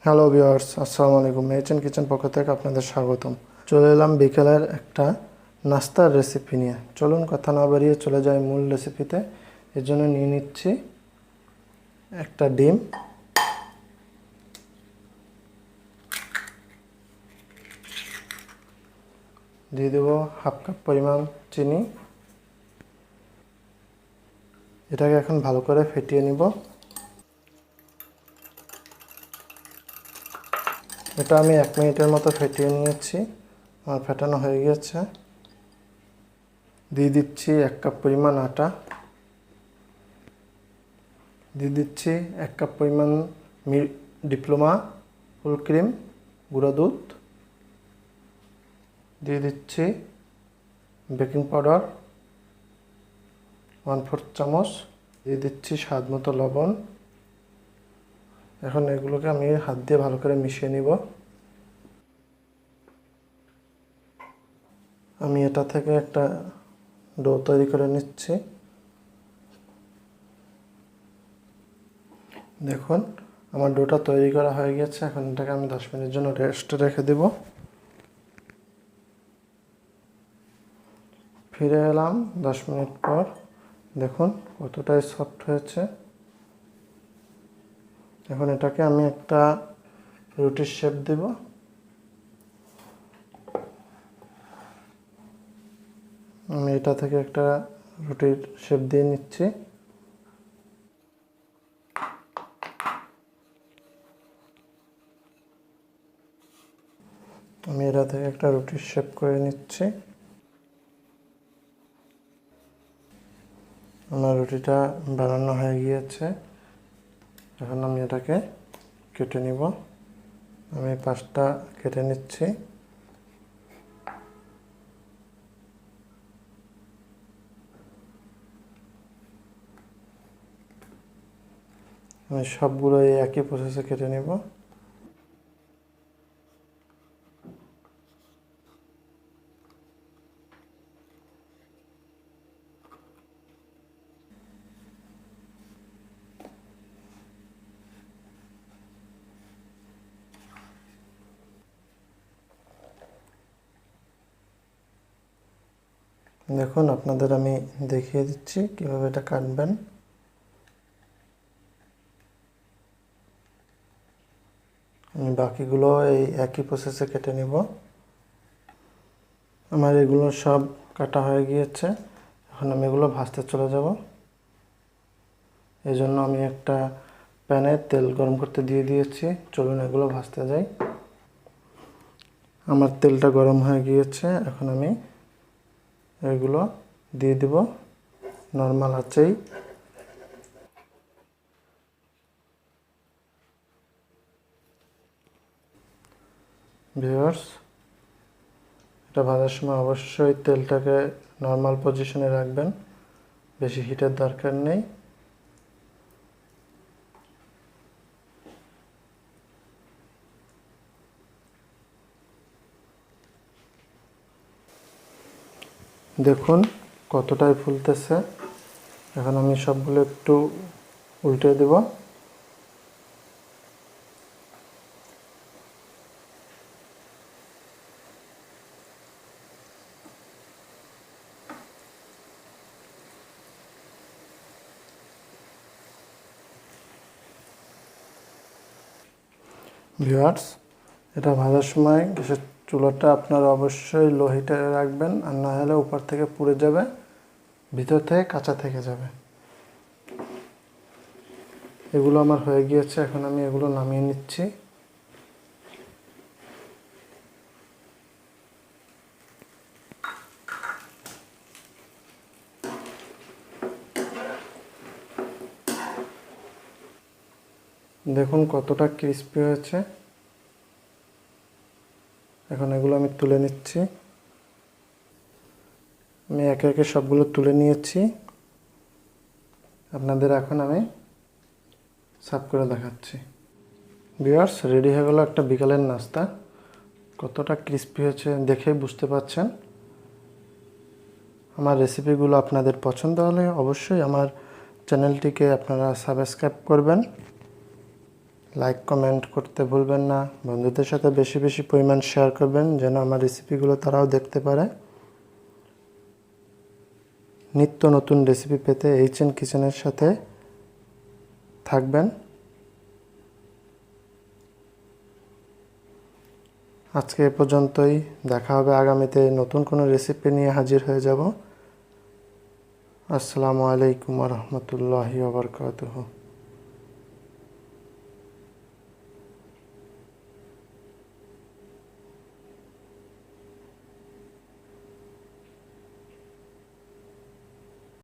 Hello viewers, আসসালামু আলাইকুম। মেচেন kitchen পক্ষ থেকে আপনাদের স্বাগতম। চলে এলাম বিকেলের একটা নাস্তার রেসিপি নিয়ে। চলুন কথা না বাড়িয়ে চলে যাই মূল রেসিপিতে। এর জন্য নিয়ে নিচ্ছি একটা ডিম, দিয়ে দেবো হাফ কাপ পরিমাণ চিনি। এটাকে এখন ভালো করে ফেটিয়ে নিব। এটা আমি 1 মিনিটের মতো ফেটিয়ে নিয়েছি। আমার ফেটানো হয়ে গেছে। দিয়ে দিচ্ছি 1 কাপ পরিমাণ আটা, দিয়ে দিচ্ছি 1 কাপ পরিমাণ ডিপ্লোমা ফুল ক্রিম গুঁড়ো দুধ, দিয়ে দিচ্ছি বেকিং পাউডার 1/4 চামচ, দিয়ে দিচ্ছি স্বাদ মতো লবণ। এখন এগুলোকে আমি হাত দিয়ে ভালো করে মিশিয়ে নিব। আমি এটা থেকে একটা ডো তৈরি করে নিচ্ছি। দেখুন আমার ডোটা তৈরি করা হয়ে গেছে। এখন এটাকে আমি 10 মিনিটের জন্য রেস্টে রেখে দেব। ফিরে এলাম 10 মিনিট পর। দেখুন কতটাই সফট হয়েছে। এখন এটাকে আমি একটা রুটির শেপ দেব। আমি এটা থেকে একটা রুটির শেপ দিয়ে নিচ্ছি। আমি এটা থেকে একটা রুটির শেপ করে নিচ্ছি। আমার রুটিটা বানানো হয়ে গিয়েছে। এখন আমি এটাকে কেটে নিব। আমি 5টা কেটে নিচ্ছি। আমি সবগুলো এই একই প্রসেসে কেটে নিব। দেখুন আপনাদের আমি দেখিয়ে দিচ্ছি কিভাবে এটা কাটবেন। আমি বাকিগুলো এই একই প্রসেসে কেটে নিব। আমার এগুলো সব কাটা হয়ে গিয়েছে। এখন আমি এগুলো ভাজতে চলে যাব। এই জন্য আমি একটা প্যানে তেল গরম করতে দিয়ে দিয়েছি। চলুন এগুলো ভাজতে যাই। আমার তেলটা গরম হয়ে গিয়েছে। এখন আমি এগুলো দিয়ে দিব নর্মাল আঁচেই। ভিউয়ার্স, এটা ভাজার সময় অবশ্যই তেলটাকে নর্মাল পজিশনে রাখবেন, বেশি হিটের দরকার নেই। দেখুন কতটাই ফুলতেছে। এখন আমি সবগুলো একটু উল্টে দেব। ভিউয়ার্স, এটা ভাজার সময় গ্যাসের চুলাটা আপনারা অবশ্যই লো হিটে রাখবেন, আর না হলে উপর থেকে পুড়ে যাবে, ভিতর থেকে কাঁচা থেকে যাবে। এগুলো আমার হয়ে গিয়েছে। এখন আমি এগুলো নামিয়ে নিচ্ছি। দেখুন কতটা ক্রিস্পি হয়েছে। এখন এগুলো আমি তুলে নিচ্ছি। আমি একে একে সবগুলো তুলে নিয়েছি। আপনাদের এখন আমি সার্ভ করে দেখাচ্ছি। ভিউয়ার্স, রেডি হয়ে গেল একটা বিকালের নাস্তা। কতটা ক্রিস্পি হয়েছে দেখেই বুঝতে পারছেন। আমার রেসিপিগুলো আপনাদের পছন্দ হলে অবশ্যই আমার চ্যানেলটিকে আপনারা সাবস্ক্রাইব করবেন, লাইক কমেন্ট করতে ভুলবেন না। বন্ধুদের সাথে বেশি বেশি পরিমাণ শেয়ার করবেন যেন আমার রেসিপিগুলো তারাও দেখতে পারে। নিত্য নতুন রেসিপি পেতে এইচএন কিচেনের সাথে থাকবেন। আজকে এ পর্যন্তই, দেখা হবে আগামীতে নতুন কোনো রেসিপি নিয়ে হাজির হয়ে যাব। আসসালামু আলাইকুম ওয়া রাহমাতুল্লাহি ওয়া বারাকাতুহু।